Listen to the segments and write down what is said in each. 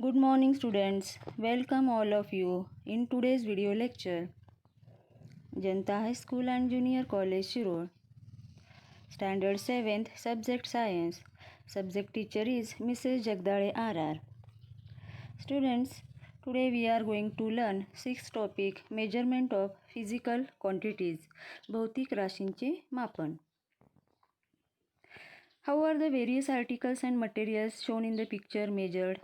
Good morning students, welcome all of you in today's video lecture. Janta High School and Junior College Shirur. Standard 7th, Subject Science. Subject teacher is Mrs. Jagdale RR. Students, today we are going to learn 6th topic, measurement of physical quantities. भौतिक राशींचे मापन. How are the various articles and materials shown in the picture measured?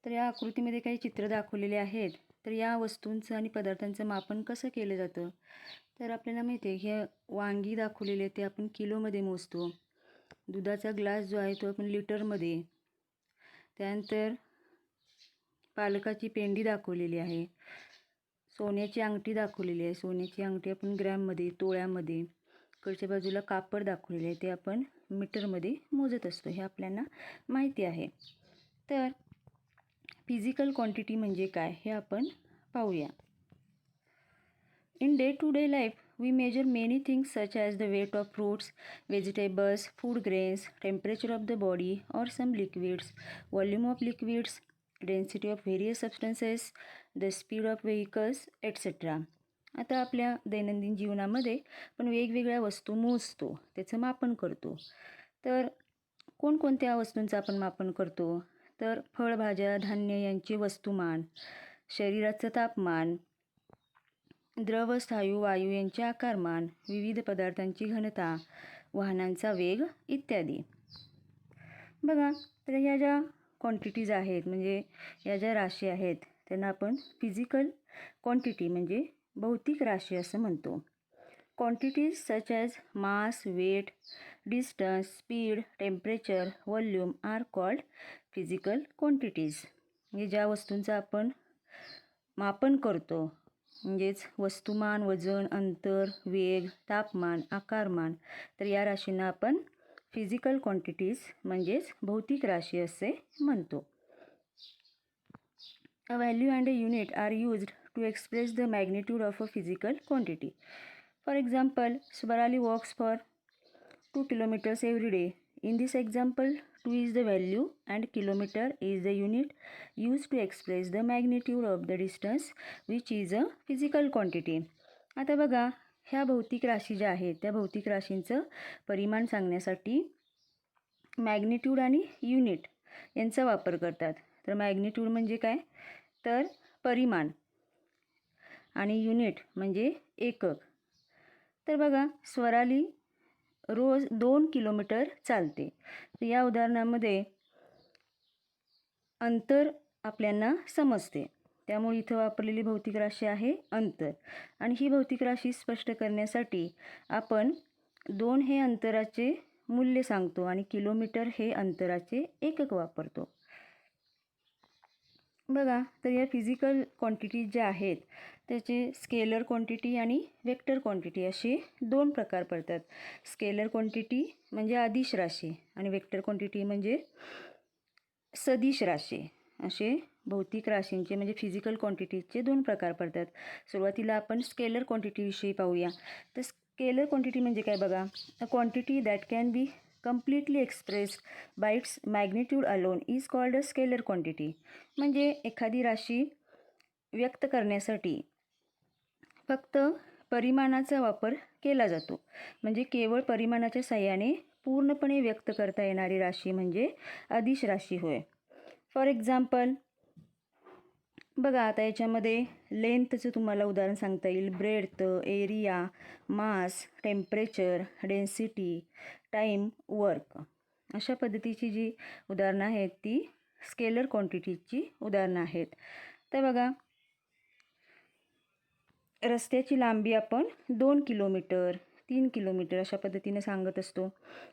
तर या आकृतीमध्ये काही चित्र दाखवलेले आहेत. तर या वस्तूंचं आणि पदार्थांचं मापन कसं केलं जातं? तर आपल्याला माहिती आहे हे वांगी दाखवलेले आहेत ते आपण किलोमध्ये मोजतो. दुधाचा ग्लास जो आहे तो आपण लिटरमध्ये. त्यानंतर पालकाची पेंडी दाखवलेली आहे. सोन्याची अंगठी दाखवलेली आहे. सोन्याची अंगठी आपण ग्रॅममध्ये, तोळ्यामध्ये. इकडच्या बाजूला कापड दाखवलेले आहे ते आपण मीटरमध्ये मोजत असतो. हे आपल्याला माहिती आहे. तर फिजिकल क्वांटिटी म्हणजे काय हे आपण पाहूया. In day to day life we measure many things such as the weight of fruits, vegetables, food grains, temperature of the body or some liquids, volume of liquids, density of various substances, the speed of vehicles etcetera. आता आपल्या दैनंदिन जीवनामध्ये आपण वेगवेगळ्या वस्तू मोजतो, त्याचं मापन करतो. तर कोणकोणत्या वस्तूंचं आपण मापन करतो? तर फळभाज्या, धान्य यांचे वस्तुमान, शरीराचं तापमान, द्रव, स्थायू, वायू यांचे आकारमान, विविध पदार्थांची घनता, वाहनांचा वेग इत्यादी. बघा, तर ह्या ज्या क्वांटिटीज आहेत म्हणजे या ज्या राशी आहेत त्यांना आपण फिजिकल क्वांटिटी म्हणजे भौतिक राशी असं म्हणतो. Quantities such as mass, weight, distance, speed, temperature, volume are called physical quantities. म्हणजे ज्या वस्तूंचं आपण मापन करतो म्हणजेच वस्तुमान, वजन, अंतर, वेग, तापमान, आकारमान, तर या राशींना आपण फिजिकल क्वांटिटीज म्हणजेच भौतिक राशी असे म्हणतो. A value and a unit are used to express the magnitude of a physical quantity. For example, Swarali walks for 2 kilometers every day. In this example, 2 is the value and kilometer is the unit used to express the magnitude of the distance which is a physical quantity. आता बघा, ह्या भौतिक राशी ज्या आहेत त्या भौतिक राशींचं परिमाण सांगण्यासाठी मॅग्निट्यूड आणि युनिट यांचा वापर करतात. तर मॅग्निट्यूड म्हणजे काय? तर परिमाण आणि युनिट म्हणजे एकक. तर बघा, स्वराली रोज 2 किलोमीटर चालते. तर या उदाहरणामध्ये अंतर आपल्याला समजते, त्यामुळे इथं वापरलेली भौतिक राशी आहे अंतर. आणि ही भौतिक राशी स्पष्ट करण्यासाठी आपण 2 हे अंतराचे मूल्य सांगतो आणि किलोमीटर हे अंतराचे एकक वापरतो. बघा, तर या फिजिकल क्वांटिटीज ज्या आहेत त्याचे स्केलर क्वांटिटी आणि वेक्टर क्वांटिटी असे 2 प्रकार पडतात. स्केलर क्वांटिटी म्हणजे अदिश राशी आणि वेक्टर क्वांटिटी म्हणजे सदिश राशी. असे भौतिक राशींचे म्हणजे फिजिकल क्वांटिटीजचे 2 प्रकार पडतात. सुरुवातीला आपण स्केलर क्वांटिटीविषयी पाहूया. तर स्केलर क्वांटिटी म्हणजे काय बघा, a quantity that can be completely expressed by its magnitude alone is called a scalar quantity. म्हणजे एखादी राशी व्यक्त करण्यासाठी फक्त परिमाणाचा वापर केला जातो. म्हणजे केवळ परिमाणाच्या साहाय्याने पूर्णपणे व्यक्त करता येणारी राशी म्हणजे अदिश राशी होय. फॉर एक्झाम्पल बघा, आता याच्यामध्ये लेंथचं तुम्हाला उदाहरण सांगता येईल. ब्रेडथ, एरिया, मास, टेम्परेचर, डेन्सिटी, टाईम, वर्क अशा पद्धतीची जी उदाहरणं आहेत ती स्केलर क्वांटिटीची उदाहरणं आहेत. तर बघा, रस्त्याची लांबी आपण 2 किलोमीटर, 3 किलोमीटर अशा पद्धतीने सांगत असतो.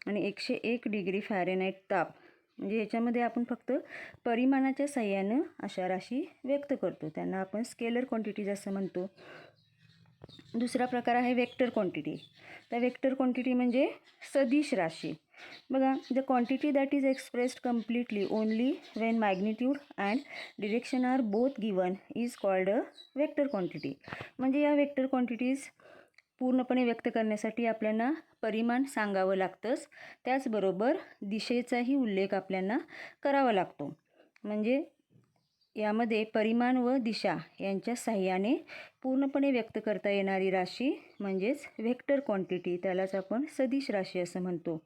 आणि 101 डिग्री फॅरेनहाईट ताप म्हणजे ह्याच्यामध्ये आपण फक्त परिमाणाच्या साहाय्यानं अशा राशी व्यक्त करतो, त्यांना आपण स्केलर क्वांटिटीज असं म्हणतो. दुसरा प्रकार आहे वेक्टर क्वांटिटी. तर वेक्टर क्वांटिटी म्हणजे सदिश राशी. बघा, the quantity that is expressed completely only when magnitude and direction are both given is called a vector quantity. म्हणजे या वेक्टर क्वांटिटीज पूर्णपणे व्यक्त करण्यासाठी आपल्याला परिमाण सांगावं लागतंच, त्याचबरोबर दिशेचाही उल्लेख आपल्याला करावा लागतो. म्हणजे यामध्ये परिमाण व दिशा यांच्या साहाय्याने पूर्णपणे व्यक्त करता येणारी राशी म्हणजेच व्हेक्टर क्वांटिटी, त्यालाच आपण सदिश राशी असं म्हणतो.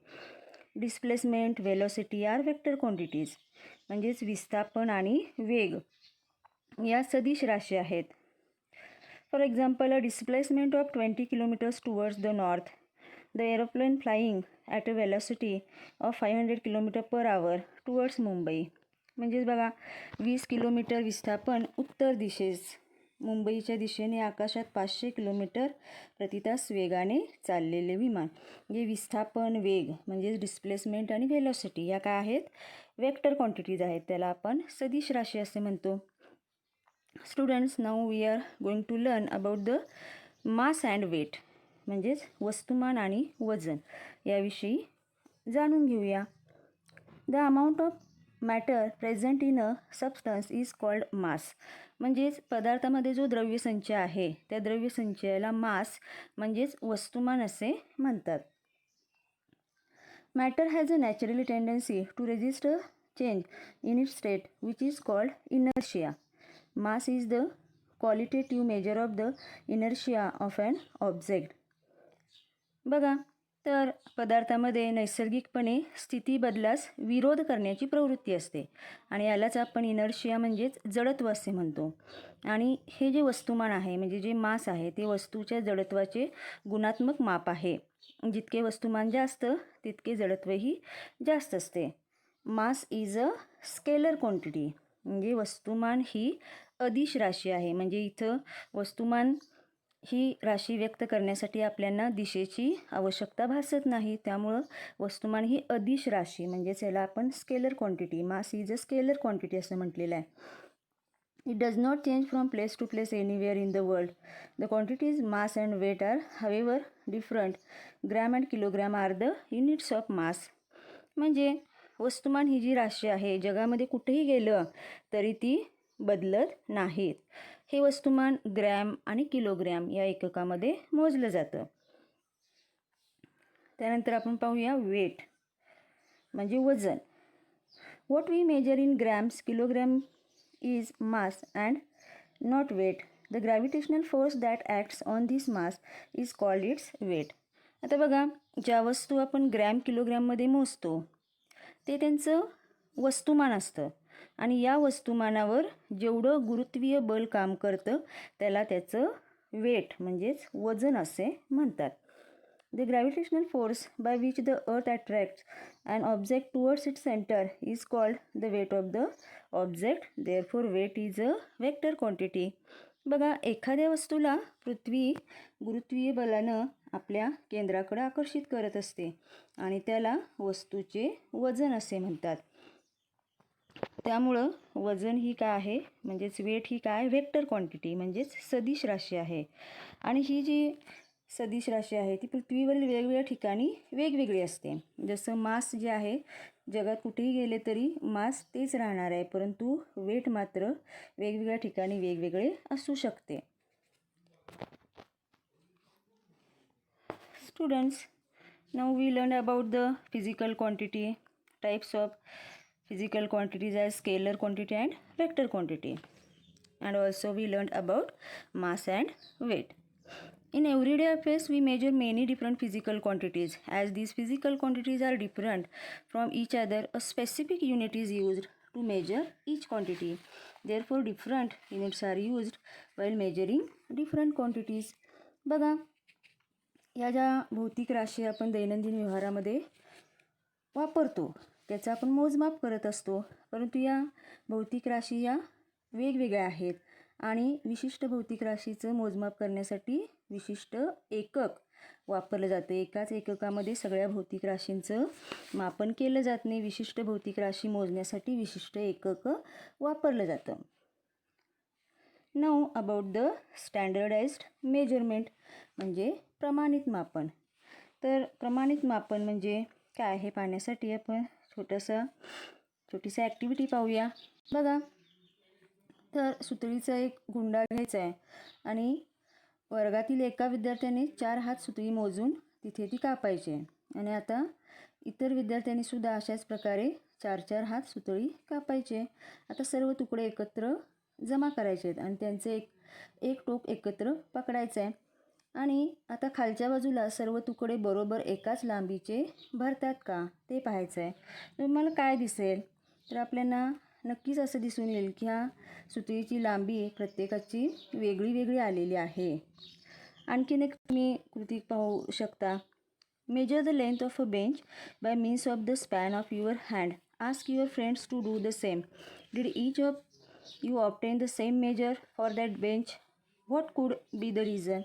Displacement, velocity are vector quantities, म्हणजेच विस्थापन आणि वेग या सदिश राशी आहेत. For example, a displacement of 20 kilometers towards the north, the aeroplane flying at a velocity of 500 km/h towards Mumbai. म्हणजेच बघा, 20 किलोमीटर विस्थापन उत्तर दिशेस मुंबईच्या दिशेने आकाशात 500 किलोमीटर प्रति तास वेगाने चाललेले विमान. म्हणजे विस्थापन, वेग म्हणजेच डिस्प्लेसमेंट आणि व्हेलॉसिटी या काय आहेत, वेक्टर क्वांटिटीज आहेत, त्याला आपण सदिश राशी असे म्हणतो. Students, now we are going to learn about the mass and weight, म्हणजेच वस्तुमान आणि वजन याविषयी जाणून घेऊया. The amount of matter present in a substance is called mass. म्हणजेच पदार्थामध्ये जो द्रव्यसंचय आहे त्या द्रव्यसंचयाला मास म्हणजेच वस्तुमान असे म्हणतात. Matter has a naturally tendency to resist a change in its state which is called inertia. Mass is the qualitative measure of the inertia of an object. बघा, तर पदार्थामध्ये नैसर्गिकपणे स्थिती बदलास विरोध करण्याची प्रवृत्ती असते आणि यालाच आपण इनर्शिया म्हणजेच जडत्व असे म्हणतो. आणि हे जे वस्तुमान आहे म्हणजे जे मास आहे ते वस्तूच्या जडत्वाचे गुणात्मक माप आहे. जितके वस्तुमान जास्त तितके जडत्वही जास्त असते. मास इज अ स्केलर क्वांटिटी, म्हणजे वस्तुमान ही अदिश राशी आहे. म्हणजे इथं वस्तुमान ही राशी व्यक्त करण्यासाठी आपल्याला दिशेची आवश्यकता भासत नाही, त्यामुळं वस्तुमान ही अदिश राशी म्हणजेच याला आपण scalar quantity, mass is a scalar quantity असं म्हटलेलं आहे. It does not change from place to place anywhere in the world. The quantities mass and weight are however different. Gram and kilogram are the units of mass. म्हणजे वस्तुमान ही जी राशी आहे जगामध्ये कुठेही गेलं तरी ती बदलत नाहीत. हे वस्तुमान ग्रॅम आणि किलोग्रॅम या एककामध्ये मोजलं जातं. त्यानंतर आपण पाहूया वेट म्हणजे वजन. What we measure in grams kilogram is mass and not weight. The gravitational force that acts on this mass is called its weight. आता बघा, ज्या वस्तू आपण ग्रॅम किलोग्रॅममध्ये मोजतो ते त्यांचं वस्तुमान असतं आणि या वस्तुमानावर जेवढं गुरुत्वीय बल काम करतं त्याला त्याचं वेट म्हणजेच वजन असे म्हणतात. The gravitational force by which the earth attracts and object towards its centre is called the weight of the object. Therefore weight is a vector quantity. बघा, एखाद्या वस्तूला पृथ्वी गुरुत्वीय बलानं आपल्या केंद्राकडे आकर्षित करत असते आणि त्याला वस्तूचे वजन असे म्हणतात. त्यामुळं वजन ही काय आहे म्हणजेच वेट ही काय वेक्टर क्वांटिटी म्हणजेच सदिश राशी आहे. आणि ही जी सदिश राशी आहे ती पृथ्वीवरील वेगवेगळ्या ठिकाणी वेगवेगळी असते. जसं मास जे आहे जगात कुठेही गेले तरी मास तेच राहणार आहे, परंतु वेट मात्र वेगवेगळ्या ठिकाणी वेगवेगळे असू शकते. Students, now we learn about the physical quantity, types of physical quantities as scalar quantity and vector quantity, and also we learned about mass and weight. In everyday affairs we measure many different physical quantities. As these physical quantities are different from each other, a specific unit is used to measure each quantity. Therefore different units are used while measuring different quantities. बघा, या ज्या भौतिक राशी आपण दैनंदिन व्यवहारामध्ये वापरतो त्याचा आपण मोजमाप करत असतो, परंतु या भौतिक राशी या वेगवेगळ्या आहेत आणि विशिष्ट भौतिक राशीचं मोजमाप करण्यासाठी विशिष्ट एकक वापरलं जातं. एकाच एककामध्ये सगळ्या भौतिक राशींचं मापन केलं जात नाही. विशिष्ट भौतिक राशी मोजण्यासाठी विशिष्ट एकक वापरलं जातं. Now about the standardised measurement म्हणजे प्रमाणित मापन. तर प्रमाणित मापन म्हणजे काय हे पाहण्यासाठी आपण छोटीशी ॲक्टिव्हिटी पाहूया. बघा, तर सुतळीचा एक गुंडा घ्यायचा आहे आणि वर्गातील एका विद्यार्थ्याने 4 हात सुतळी मोजून तिथे ती कापायची आहे आणि आता इतर विद्यार्थ्यांनी सुद्धा अशाच प्रकारे 4-4 हात सुतळी कापायचे. आता सर्व तुकडे एकत्र जमा करायचे आहेत आणि त्यांचे एक टोक एकत्र पकडायचं आहे. आणि आता खालच्या बाजूला सर्व तुकडे बरोबर एकाच लांबीचे भरतात का ते पाहायचं आहे. तुम्हाला काय दिसेल तर आपल्याला नक्कीच असं दिसून येईल की ह्या सुतळीची लांबी प्रत्येकाची वेगळी वेगळी आलेली आहे. आणखीन एक तुम्ही कृती पाहू शकता. Measure the length of a bench by means of the span of your hand. Ask your friends to do the same. Did each of you obtain the same measure for that bench? What could be the reason?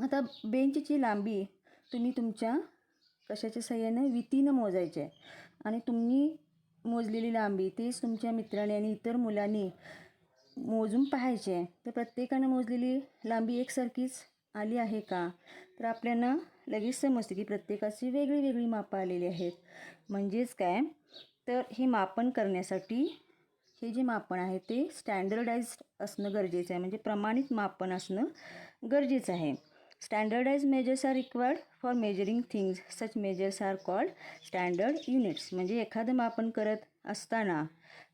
आता बेंचची लांबी तुम्ही तुमच्या कशाच्या साहाय्याने वितीनं मोजायची आहे आणि तुम्ही मोजलेली लांबी तेच तुमच्या मित्राने आणि इतर मुलांनी मोजून पाहायचे आहे. तर प्रत्येकानं मोजलेली लांबी एकसारखीच आली आहे का तर आपल्याला लगेच समजते की प्रत्येकाची वेगळी वेगळी मापं आलेली आहेत. म्हणजेच काय तर हे मापन करण्यासाठी हे जे मापन आहे ते स्टँडर्डाइज्ड असणं गरजेचं आहे. म्हणजे प्रमाणित मापन असणं गरजेचं आहे. Standardise measures are required for measuring things. Such measures are called standard units. म्हणजे एखादं मापन करत असताना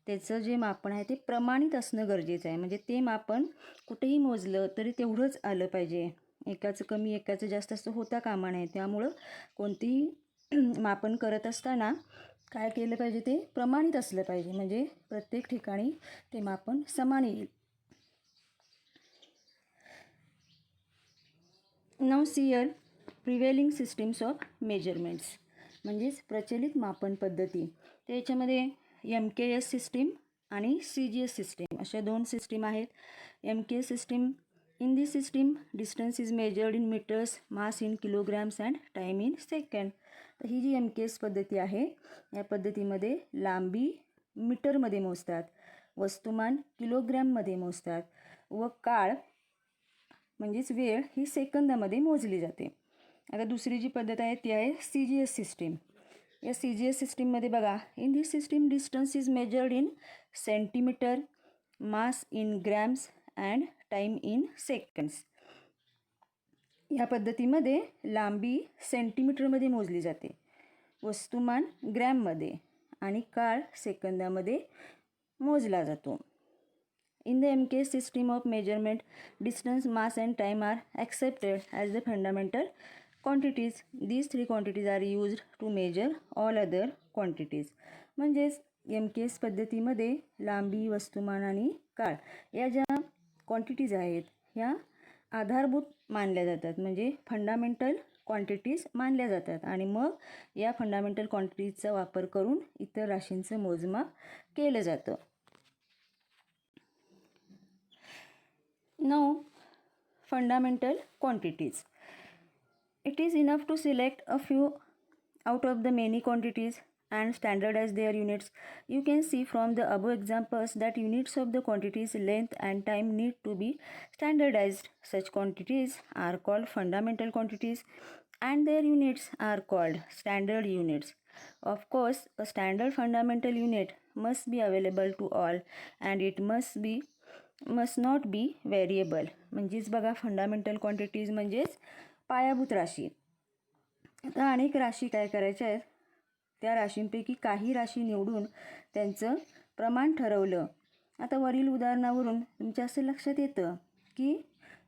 त्याचं जे मापन आहे ते प्रमाणित असणं गरजेचं आहे. म्हणजे ते मापन कुठेही मोजलं तरी तेवढंच आलं पाहिजे. एकाचं कमी एकाचं जास्त असं होता कामा नये. त्यामुळं कोणतीही मापन करत असताना काय केलं पाहिजे ते प्रमाणित असलं पाहिजे. म्हणजे प्रत्येक ठिकाणी ते मापन समान येईल. नाव see here prevailing systems of measurements. म्हणजेच प्रचलित मापन पद्धती. त्याच्यामध्ये MKS सिस्टीम आणि CGS सिस्टीम अशा 2 सिस्टीम आहेत. MKS system, in this system distance is measured in metres, mass in kilograms and time in second. तर ही जी MKS पद्धती आहे या पद्धतीमध्ये लांबी मीटरमध्ये मोजतात, वस्तुमान किलोग्रॅममध्ये मोजतात व काळ म्हणजेच वेळ ही सेकंदामध्ये मोजली जाते. आता दुसरी जी पद्धत आहे ती आहे CGS सिस्टीम. या CGS सिस्टीममध्ये बघा, in this system distance is measured in centimetre, mass in grams and time in seconds. या पद्धतीमध्ये लांबी सेंटीमीटरमध्ये मोजली जाते, वस्तुमान ग्रॅममध्ये आणि काळ सेकंदामध्ये मोजला जातो. In the MKS system of measurement, distance, mass and time are accepted as the fundamental quantities. These 3 quantities are used to measure all other quantities. म्हणजेच MKS पद्धतीमध्ये लांबी, वस्तुमान आणि काळ या ज्या क्वांटिटीज आहेत ह्या आधारभूत मानल्या जातात. म्हणजे फंडामेंटल क्वांटिटीज मानल्या जातात आणि मग या फंडामेंटल क्वांटिटीजचा वापर करून इतर राशींचं मोजमाप केलं जातं. Now, fundamental quantities. It is enough to select a few out of the many quantities and standardize their units. You can see from the above examples that units of the quantities length and time need to be standardized. Such quantities are called fundamental quantities and their units are called standard units. Of course, a standard fundamental unit must be available to all and it must not be variable. म्हणजेच बघा fundamental quantities म्हणजेच पायाभूत राशी. आता अनेक राशी काय करायच्या आहेत त्या राशींपैकी काही राशी निवडून त्यांचं प्रमाण ठरवलं. आता वरील उदाहरणावरून तुमच्या असं लक्षात येतं की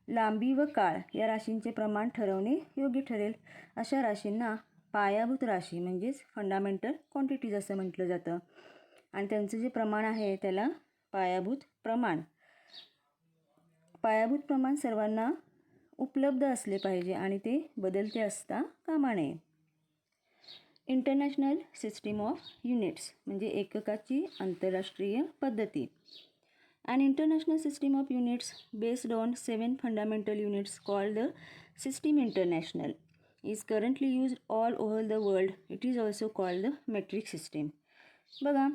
लांबी व काळ या राशींचे प्रमाण ठरवणे योग्य ठरेल. अशा राशींना पायाभूत राशी म्हणजेच फंडामेंटल क्वांटिटीज असं म्हटलं जातं आणि त्यांचं जे प्रमाण आहे त्याला पायाभूत प्रमाण. पायाभूत प्रमाण सर्वांना उपलब्ध असले पाहिजे आणि ते बदलते असता कामा नये. इंटरनॅशनल सिस्टीम ऑफ युनिट्स म्हणजे एककाची आंतरराष्ट्रीय पद्धती. An international system of units based on 7 fundamental units called the System International is currently used all over the world. It is also called the metric system. बघा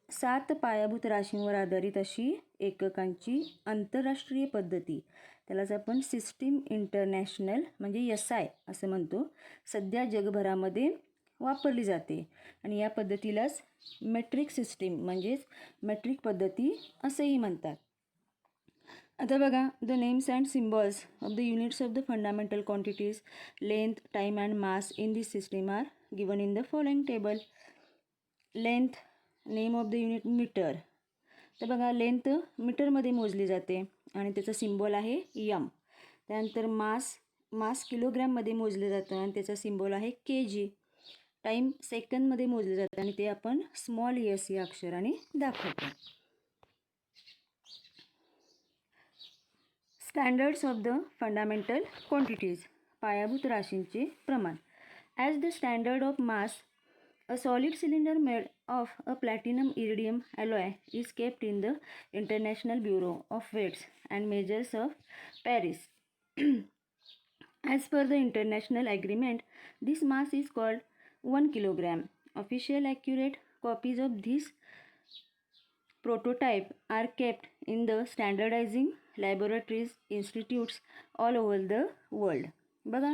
7 पायाभूत राशींवर आधारित अशी एककांची आंतरराष्ट्रीय पद्धती त्यालाच आपण सिस्टीम इंटरनॅशनल म्हणजे SI असं म्हणतो सध्या जगभरामध्ये वापरली जाते आणि या पद्धतीलाच मेट्रिक सिस्टीम म्हणजेच मेट्रिक पद्धती असेही म्हणतात. आता बघा the names and symbols of the units of the fundamental quantities length time and mass in this system are given in the following table. Length, name of the unit metre. तर बघा length मीटरमध्ये मोजली जाते आणि त्याचं symbol आहे M. त्यानंतर मास किलोग्रॅममध्ये मोजलं जातं आणि त्याचा सिम्बॉल आहे के. टाईम सेकंदमध्ये मोजलं जातं आणि ते आपण स्मॉल एस या अक्षराने दाखवतो. Standards of the fundamental quantities, पायाभूत राशींचे प्रमाण. As the standard of mass, a solid cylinder made of a platinum iridium alloy is kept in the International Bureau of Weights and Measures of Paris. As per the international agreement, this mass is called 1 kilogram. Official accurate copies of this prototype are kept in the standardizing laboratories institutes all over the world. बघा,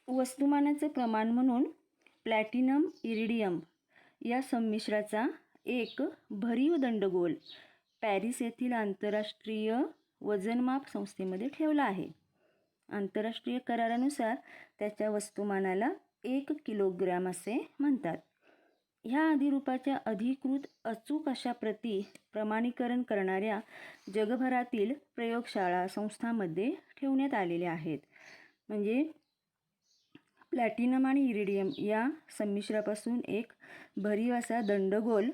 वस्तुमानाचं प्रमाण म्हणून platinum iridium या संमिश्राचा एक भरीव दंडगोल Paris येथील आंतरराष्ट्रीय वजनमाप संस्थेमध्ये ठेवला आहे. आंतरराष्ट्रीय करारानुसार त्याच्या वस्तुमानाला 1 किलोग्रॅम असे म्हणतात. ह्या अधिरूपाच्या अधिकृत अचूक अशा प्रती प्रमाणीकरण करणाऱ्या जगभरातील प्रयोगशाळा संस्थांमध्ये ठेवण्यात आलेल्या आहेत. म्हणजे प्लॅटिनम आणि इरिडियम या संमिश्रापासून एक भरीव असा दंडगोल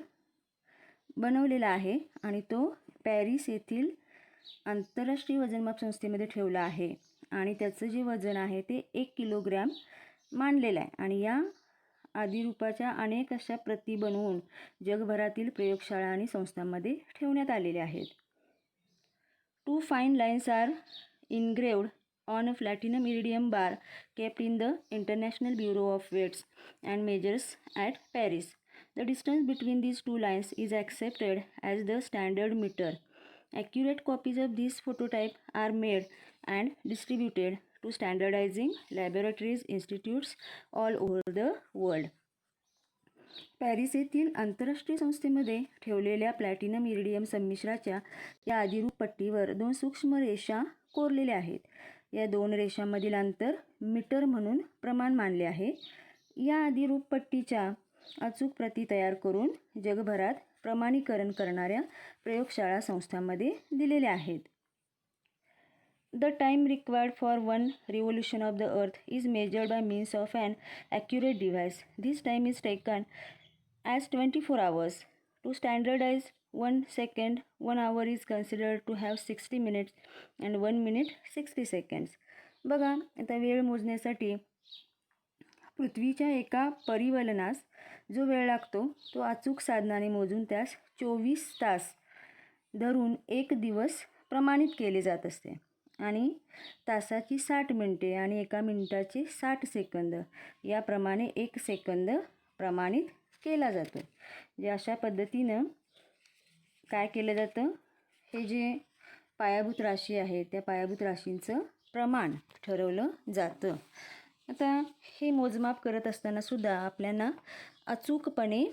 बनवलेला आहे आणि तो पॅरिस येथील आंतरराष्ट्रीय वजनमाप संस्थेमध्ये ठेवला आहे आणि त्याचं जे वजन आहे ते 1 किलोग्रॅम मानलेलं आहे. आणि या आदिरूपाच्या अनेक अशा प्रती बनवून जगभरातील प्रयोगशाळा आणि संस्थांमध्ये ठेवण्यात आलेल्या आहेत. 2 fine lines are engraved on a platinum iridium bar kept in the International Bureau of Weights and Measures at Paris. The distance between these 2 lines is accepted as the standard meter. Accurate copies of this phototype are made and distributed to standardizing laboratories institutes all over the world. Paris येथील आंतरराष्ट्रीय संस्थेमध्ये ठेवलेल्या platinum iridium संमिश्राच्या या आदिरूप पट्टीवर 2 सूक्ष्म रेषा कोरलेल्या आहेत. या 2 रेषांमधील अंतर मीटर म्हणून प्रमाण मानले आहे. या आदिरूप पट्टीच्या अचूक प्रती तयार करून जगभरात प्रमाणीकरण करणाऱ्या प्रयोगशाळा संस्थांमध्ये दिलेल्या आहेत. The time required for 1 revolution of the earth is measured by means of an accurate device. This time is taken as 24 hours. To standardize 1 second, 1 hour is considered to have 60 minutes and 1 minute 60 seconds. बघा, आता वेळ मोजण्यासाठी पृथ्वीच्या एका परिवलनास जो वेळ लागतो तो अचूक साधनाने मोजून त्यास 24 तास धरून 1 दिवस प्रमाणित केले जात असते आणि तासाची 60 मिनिटे आणि 1 मिनिटाचे 60 सेकंद याप्रमाणे 1 सेकंद प्रमाणित केला जातो. जे अशा पद्धतीनं काय केलं जातं, हे जे पायाभूत राशी आहे त्या पायाभूत राशींचं प्रमाण ठरवलं जातं. आता हे मोजमाप करत असताना सुद्धा आपल्याला अचूकपणे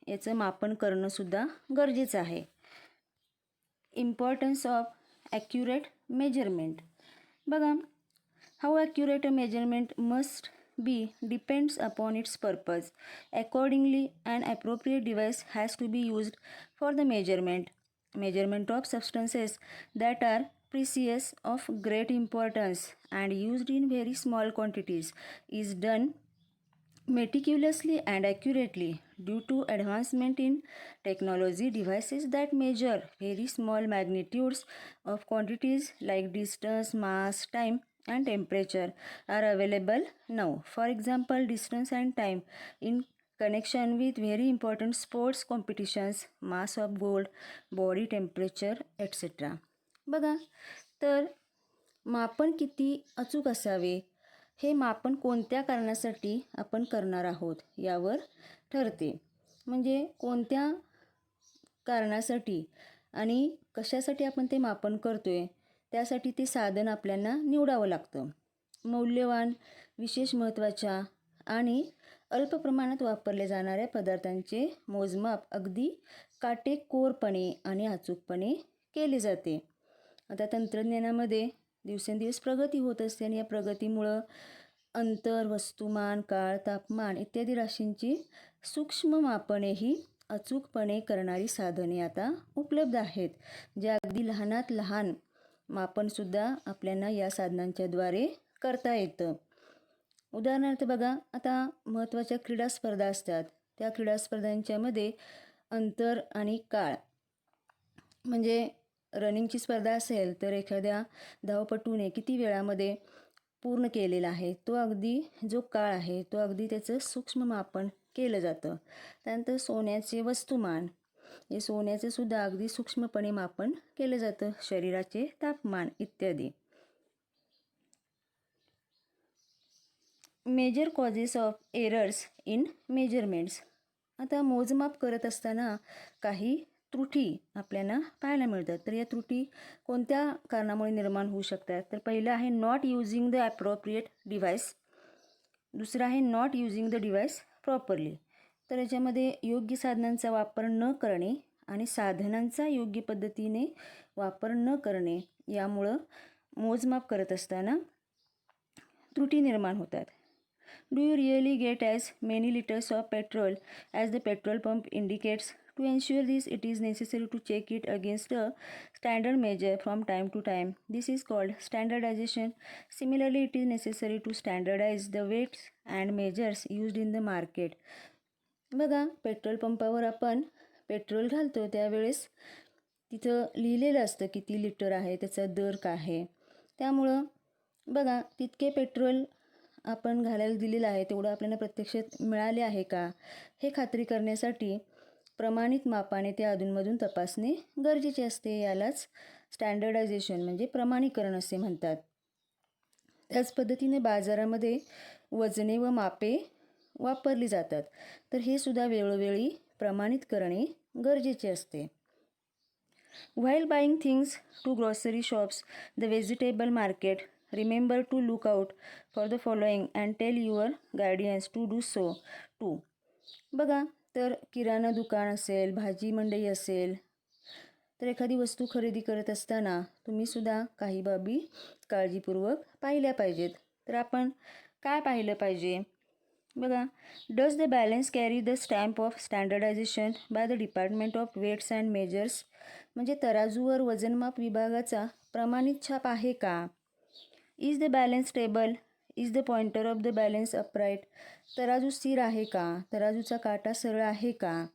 याचं मापन करणंसुद्धा गरजेचं आहे. Importance of accurate measurement. बघा, how accurate a measurement must be depends upon its purpose. Accordingly, an appropriate device has to be used for the measurement. Measurement of substances that are precious, of great importance, and used in very small quantities is done meticulously and accurately. Due to advancement in technology, devices that measure very small magnitudes of quantities like distance, mass, time, and temperature are available now. For example, distance and time in connection with very important sports competitions, mass of gold, body temperature, etc. बघा, तर मापन किती अचूक असावे हे मापन कोणत्या कारणासाठी आपण करणार आहोत यावर ठरते. म्हणजे कोणत्या कारणासाठी आणि कशासाठी आपण ते मापन करतोय त्यासाठी ते साधन आपल्याला निवडावं लागतं. मौल्यवान, विशेष महत्त्वाच्या आणि अल्प प्रमाणात वापरले जाणाऱ्या पदार्थांचे मोजमाप अगदी काटेकोरपणे आणि अचूकपणे केले जाते. आता तंत्रज्ञानामध्ये दिवसेंदिवस प्रगती होत असते आणि या प्रगतीमुळं अंतर, वस्तुमान, काळ, तापमान इत्यादी राशींची सूक्ष्म मापनेही अचूकपणे करणारी साधने आता उपलब्ध आहेत, जे अगदी लहानात लहान मापनसुद्धा आपल्याला या साधनांच्याद्वारे करता येतं. उदाहरणार्थ बघा, आता महत्त्वाच्या क्रीडा स्पर्धा असतात, त्या क्रीडा स्पर्धांच्यामध्ये अंतर आणि काळ, म्हणजे रनिंगची स्पर्धा असेल तर एखाद्या धावपटूने किती वेळामध्ये पूर्ण केलेला आहे, तो अगदी जो काळ आहे तो अगदी त्याचं सूक्ष्म मापन केलं जातं. त्यानंतर सोन्याचे वस्तुमान, हे सोन्याचे सुद्धा अगदी सूक्ष्मपणे मापन केलं जातं, शरीराचे तापमान इत्यादी. Major causes of errors in measurements. आता मोजमाप करत असताना काही त्रुटी आपल्याला पाहायला मिळतात. तर या त्रुटी कोणत्या कारणामुळे निर्माण होऊ शकतात? तर पहिलं आहे not using the appropriate device. दुसरं आहे not using the device properly. तर याच्यामध्ये योग्य साधनांचा वापर न करणे आणि साधनांचा योग्य पद्धतीने वापर न करणे, यामुळं मोजमाप करत असताना त्रुटी निर्माण होतात. Do you really get as many liters of petrol as the petrol pump indicates? To ensure this, it is necessary to check it against a standard measure from time to time. This is called standardization. Similarly, it is necessary to standardize the weights and measures used in the market. बघा, petrol पंपावर आपण petrol घालतो त्यावेळेस तिथं लिहिलेलं असतं किती litre आहे, त्याचा दर काय आहे. त्यामुळं बघा, तितके पेट्रोल आपण घालायला दिलेलं आहे तेवढं आपल्याला प्रत्यक्षात मिळाले आहे का, हे खात्री करण्यासाठी प्रमाणित मापाने ते अधूनमधून तपासणे गरजेचे असते. यालाच स्टँडर्डायझेशन म्हणजे प्रमाणीकरण असे म्हणतात. त्याच पद्धतीने बाजारामध्ये वजने व मापे वापरली जातात, तर हे सुद्धा वेळोवेळी प्रमाणित करणे गरजेचे असते. While buying things to grocery shops, the vegetable market, remember to look out for the following and tell your guardians to do so too. बघा, तर किराणा दुकान असेल, भाजी मंडई असेल, तर एखादी वस्तू खरेदी करत असताना तुम्ही सुद्धा काही बाबी काळजीपूर्वक पाहिल्या पाहिजेत. तर आपण काय पाहिलं पाहिजे? बघा, does the balance carry the stamp of standardisation by the department of weights and measures. म्हणजे तराजूवर वजनमाप विभागाचा प्रमाणित छाप आहे का? Is the balance stable? Is the pointer of the balance upright? तराजू स्थिर आहे का? तराजूचा काटा सरळ आहे का?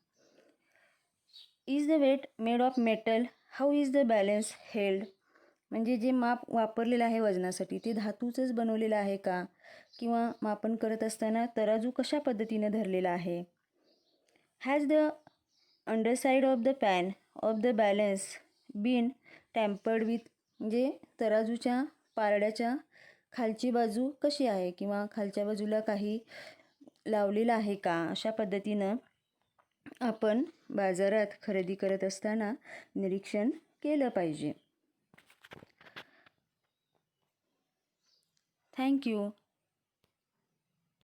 Is the weight made of metal? How is the balance held? म्हणजे जे माप वापरलेलं आहे वजनासाठी ते धातूचंच बनवलेलं आहे का, किंवा मापन करत असताना तराजू कशा पद्धतीने धरलेला आहे. Has the underside of the pan of the balance been tampered with? म्हणजे तराजूच्या पारड्याच्या खालची बाजू कशी आहे, किंवा खालच्या बाजूला काही लावलेलं आहे का. अशा पद्धतीनं आपण बाजारात खरेदी करत असताना निरीक्षण केलं पाहिजे. थँक्यू.